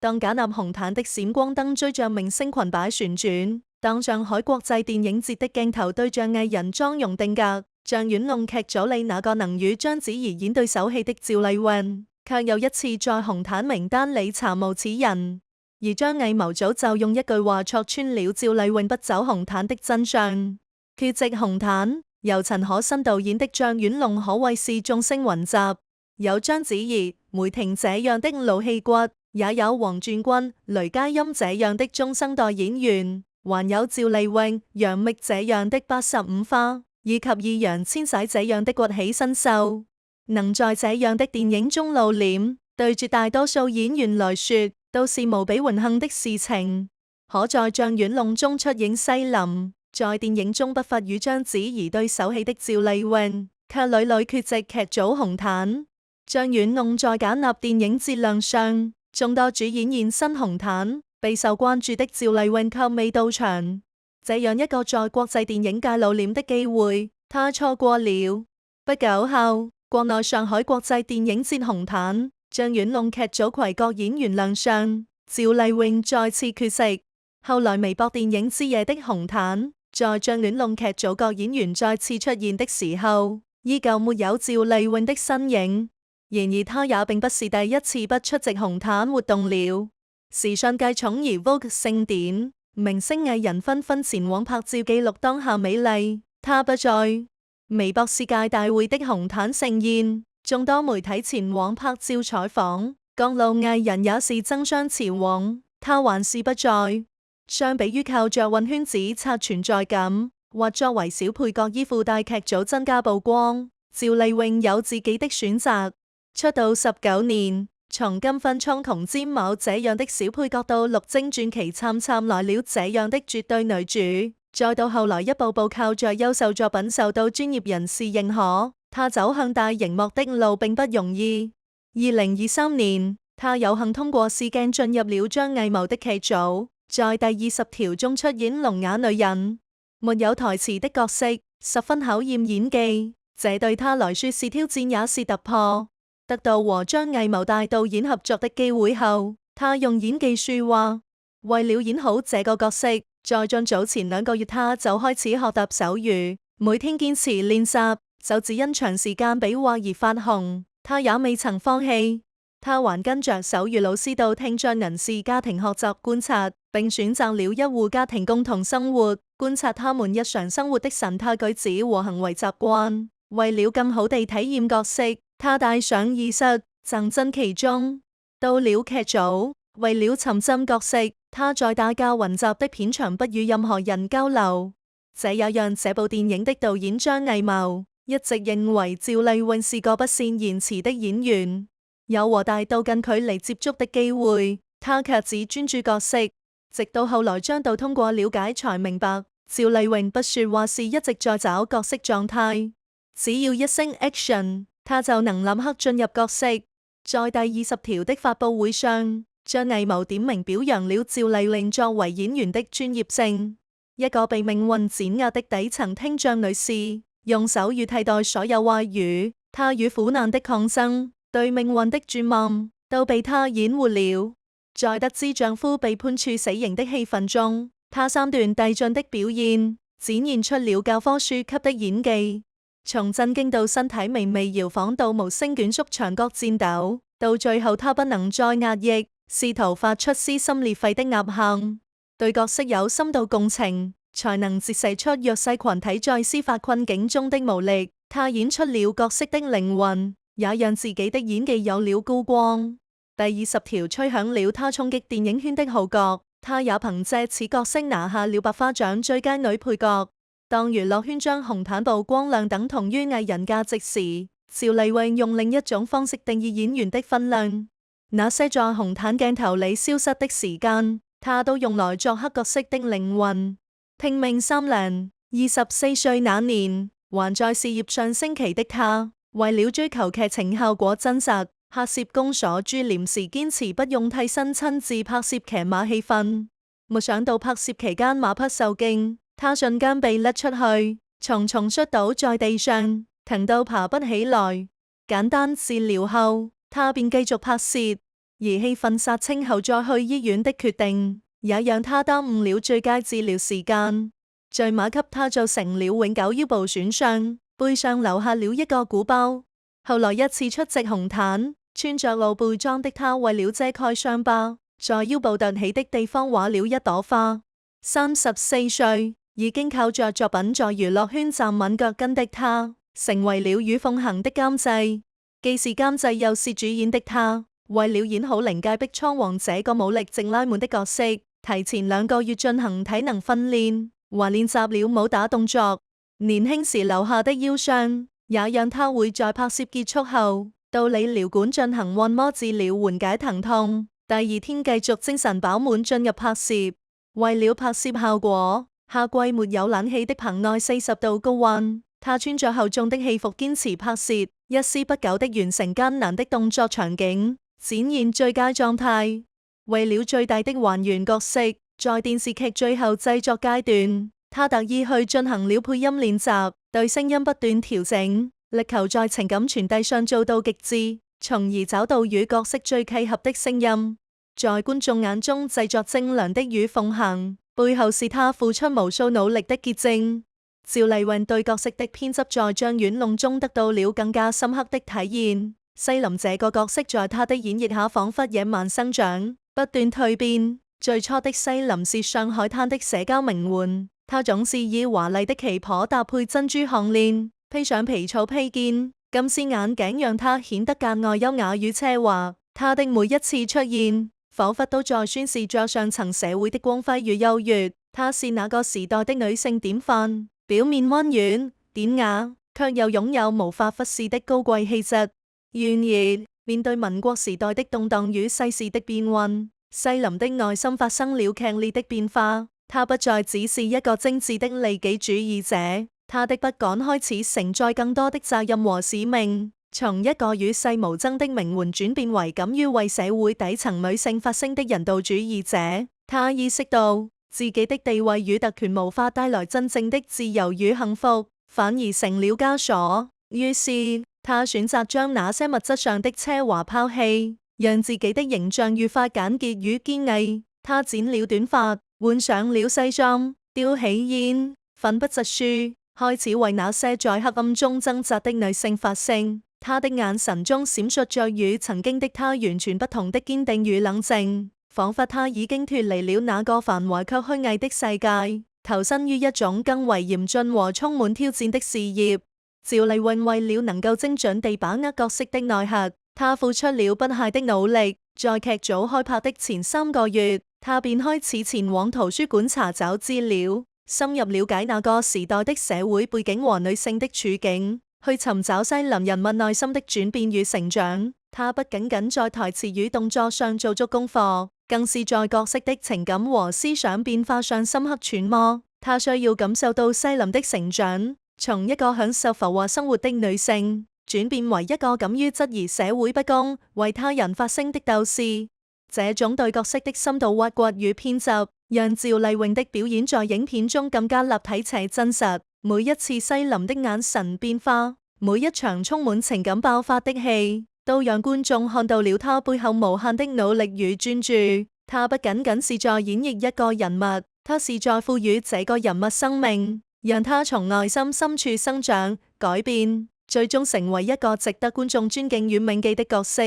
當假納紅毯的閃光燈追着明星裙擺旋轉，當上海國際電影節的鏡頭對着藝人妝容定格，像遠弄劇組裏那個能與章子怡演對手戲的趙麗穎，卻又一次在紅毯名單裏查無此人。而張藝謀早就用一句話戳穿了趙麗穎不走紅毯的真相。缺席紅毯，由陳可辛導演的《像遠龍》可謂是眾星雲集，有章子怡、梅婷這樣的老戲骨，也有黃雋君、雷佳音這樣的中生代演員，還有趙麗穎、楊冪這樣的85花，以及易烊千璽這樣的崛起新秀。能在這樣的電影中露臉，對絕大多數演員來說都是無比榮幸的事情。可在《像遠龍》中出演西林，在電影中不乏與章子怡對手戲的趙麗穎，卻屢屢缺席劇組紅毯。《像遠龍》在簡納電影節亮相，眾多主演現身紅毯，備受關注的趙麗穎卻未到場。這樣一個在國際電影界露臉的機會，她錯過了。不久後，國內上海國際電影節紅毯，像遠龍劇組攜各演員亮相，趙麗穎再次缺席。後來微博電影之夜的紅毯，在像遠龍劇組各演員再次出現的時候，依舊沒有趙麗穎的身影。然而她也並不是第一次不出席紅毯活動了。時尚界寵兒 Vogue 盛典，明星藝人紛紛前往拍照記錄當下美麗，她不在。微博世界大會的紅毯盛宴，眾多媒體前往拍照採訪，各路藝人也是爭相前往，她還是不在。相比於靠着混圈子刷存在感，或作為小配角依附大劇組增加曝光，趙麗穎有自己的選擇。出道19年，從金婚蒼穹詹某這樣的小配角到陸貞傳奇參參來了這樣的絕對女主，再到後來一步步靠着優秀作品受到專業人士認可，她走向大熒幕的路並不容易。2023年，她有幸通過試鏡進入了張藝謀的劇組，在第20條中出演聾啞女人，沒有台詞的角色，十分考驗演技，這對她來說是挑戰也是突破。得到和張藝謀大導演合作的機會後，她用演技說話。為了演好這個角色，在進組前2個月，她就開始學習手語，每天堅持練習，手指因長時間比劃而發紅。她也未曾放棄，她還跟着手語老師到聽障人士家庭學習觀察，並選擇了一戶家庭共同生活，觀察他們日常生活的神態舉止和行為習慣。為了更好地體驗角色，他戴上耳塞，沉浸其中。到了劇組，為了沉浸角色，他在打架雲集的片場不與任何人交流。這也讓這部電影的導演張藝謀一直認為趙麗穎是個不善言辭的演員。有和大導近距離接觸的機會，他卻只專注角色。直到後來張導通過了解才明白，趙麗穎不說話是一直在找角色狀態。只要一聲 action， 他就能立刻進入角色。在第20條的發佈會上，張藝謀點名表揚了趙麗穎作為演員的專業性。一個被命運碾壓的底層聽障女士，用手語替代所有話語，她與苦難的抗爭，對命運的絕望，都被她演活了。在得知丈夫被判處死刑的戲份中，她三段遞進的表現，展現出了教科書級的演技。從震驚到身體微微搖晃到無聲捲縮牆角顫抖，到最後她不能再壓抑，試圖發出撕心裂肺的吶喊。對角色有深度共情，才能折射出弱勢群體在司法困境中的無力。她演出了角色的靈魂，也讓自己的演技有了高光。第20條吹響了她衝擊電影圈的號角，她也憑借此角色拿下了百花獎最佳女配角。當娛樂圈將紅毯曝光量等同於藝人價值時，趙麗穎用另一種方式定義演員的分量。那些在紅毯鏡頭裏消失的時間，她都用來作黑角色的靈魂。拼命30， 24歲那年，還在事業上升期的她，為了追求劇情效果真實，拍攝宮鎖珠簾時堅持不用替身親自拍攝騎馬戲份。沒想到拍攝期間馬匹受驚，他瞬間被甩出去，重重摔倒在地上，疼到爬不起來。簡單治療後，他便繼續拍攝。而氣憤殺青後再去醫院的決定，也讓他耽誤了最佳治療時間。墜馬給他造成了永久腰部損傷，背上留下了一個鼓包。後來一次出席紅毯，穿着露背裝的他為了遮蓋傷疤，在腰部凸起的地方畫了一朵花。34歲，已經靠着作品在娛樂圈站穩腳跟的他，成為了與鳳行的監製。既是監製又是主演的他，為了演好靈界壁倉王這個武力值拉滿的角色，提前2個月進行體能訓練，還練習了武打動作。年輕時留下的腰傷，也讓他會在拍攝結束後到理療館進行按摩治療緩解疼痛。第二天繼續精神飽滿進入拍攝。為了拍攝效果，夏季沒有冷氣的棚內40度高溫，他穿着厚重的戲服堅持拍攝，一絲不苟的完成艱難的動作場景，展現最佳狀態。為了最大的還原角色，在電視劇最後製作階段，他特意去進行了配音練習，對聲音不斷調整，力求在情感傳遞上做到極致，從而找到與角色最契合的聲音。在觀眾眼中製作精良的與鳳行，背後是他付出無數努力的結晶。趙麗穎對角色的編輯在張婉龍中得到了更加深刻的體現。西林這個角色在他的演繹下仿佛野蠻生長，不斷蛻變。最初的西林是上海灘的社交名媛，他總是以華麗的旗袍搭配珍珠項鏈，披上皮草披肩、金絲眼鏡，讓他顯得格外優雅與奢華。他的每一次出現，仿佛都在宣示着上層社會的光輝與優越。她是那個時代的女性典範，表面溫軟典雅，卻又擁有無法忽視的高貴氣質。然而，面對民國時代的動盪與世事的變幻，西林的內心發生了劇烈的變化。他不再只是一個精緻的利己主義者，他的不敢開始承載更多的責任和使命。從一個與世無爭的名媛轉變為敢於為社會底層女性發聲的人道主義者，他意識到自己的地位與特權無法帶來真正的自由與幸福，反而成了枷鎖。於是他選擇將那些物質上的奢華拋棄，讓自己的形象愈發簡潔與堅毅。他剪了短髮，換上了西裝，叼起煙，奮筆疾書，開始為那些在黑暗中掙扎的女性發聲。他的眼神中閃爍着與曾經的他完全不同的堅定與冷靜，仿佛他已經脫離了那個繁華卻虛偽的世界，投身於一種更為嚴峻和充滿挑戰的事業。趙麗穎為了能夠精準地把握角色的內核，她付出了不懈的努力。在劇組開拍的前3個月，她便開始前往圖書館查找資料，深入了解那個時代的社會背景和女性的處境，去尋找西林人物內心的轉變與成長。他不僅僅在台詞與動作上做足功課，更是在角色的情感和思想變化上深刻揣摩。他需要感受到西林的成長，從一個享受浮華生活的女性，轉變為一個敢於質疑社會不公、為他人發聲的鬥士。這種對角色的深度挖掘與編輯，讓趙麗穎的表演在影片中更加立體且真實。每一次西林的眼神變化，每一場充滿情感爆發的戲，都讓觀眾看到了他背後無限的努力與專注。他不僅僅是在演繹一個人物，他是在賦予這個人物生命，讓他從內心深處生長、改變，最終成為一個值得觀眾尊敬與銘記的角色。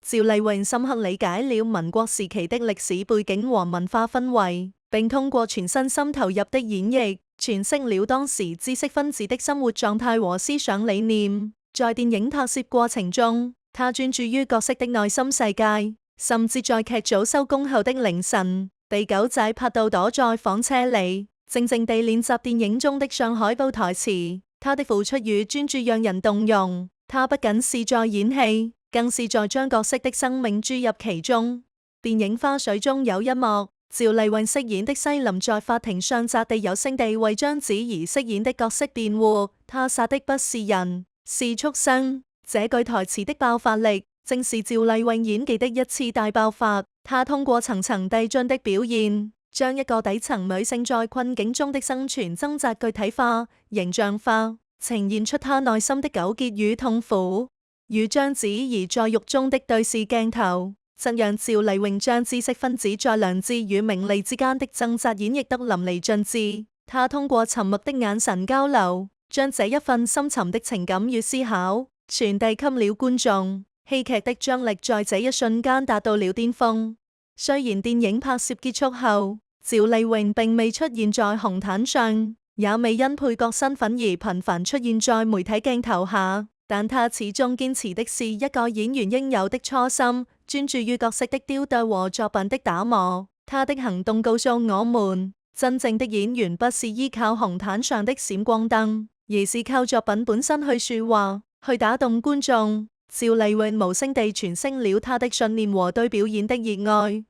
趙麗穎深刻理解了民國時期的歷史背景和文化氛圍，並通過全身心投入的演繹，詮釋了當時知識分子的生活狀態和思想理念。在電影拍攝過程中，他專注於角色的內心世界，甚至在劇組收工後的凌晨，被狗仔拍到躲在房車裡，靜靜地練習電影中的上海報台詞。他的付出與專注讓人動容。他不僅是在演戲，更是在將角色的生命注入其中。電影花絮中有一幕，趙麗穎飾演的西林在法庭上擲地有聲地為章子怡飾演的角色辯護，他殺的不是人，是畜生。這句台詞的爆發力，正是趙麗穎演技的一次大爆發。她通過層層遞進的表現，將一個底層女性在困境中的生存掙扎具體化、形象化，呈現出她內心的糾結與痛苦。與章子怡在獄中的對視鏡頭，則讓趙麗穎將知識分子在良知與名利之間的掙扎演繹得淋漓盡致。她通過沉默的眼神交流，將這一份深沉的情感與思考傳遞給了觀眾。戲劇的張力在這一瞬間達到了巔峰。雖然電影拍攝結束後，趙麗穎並未出現在紅毯上，也未因配角身份而頻繁出現在媒體鏡頭下，但她始終堅持的是一個演員應有的初心，專注於角色的雕琢和作品的打磨。她的行動告訴我們，真正的演員不是依靠紅毯上的閃光燈，而是靠作品本身去說話，去打動觀眾。趙麗穎無聲地傳聲了她的信念和對表演的熱愛。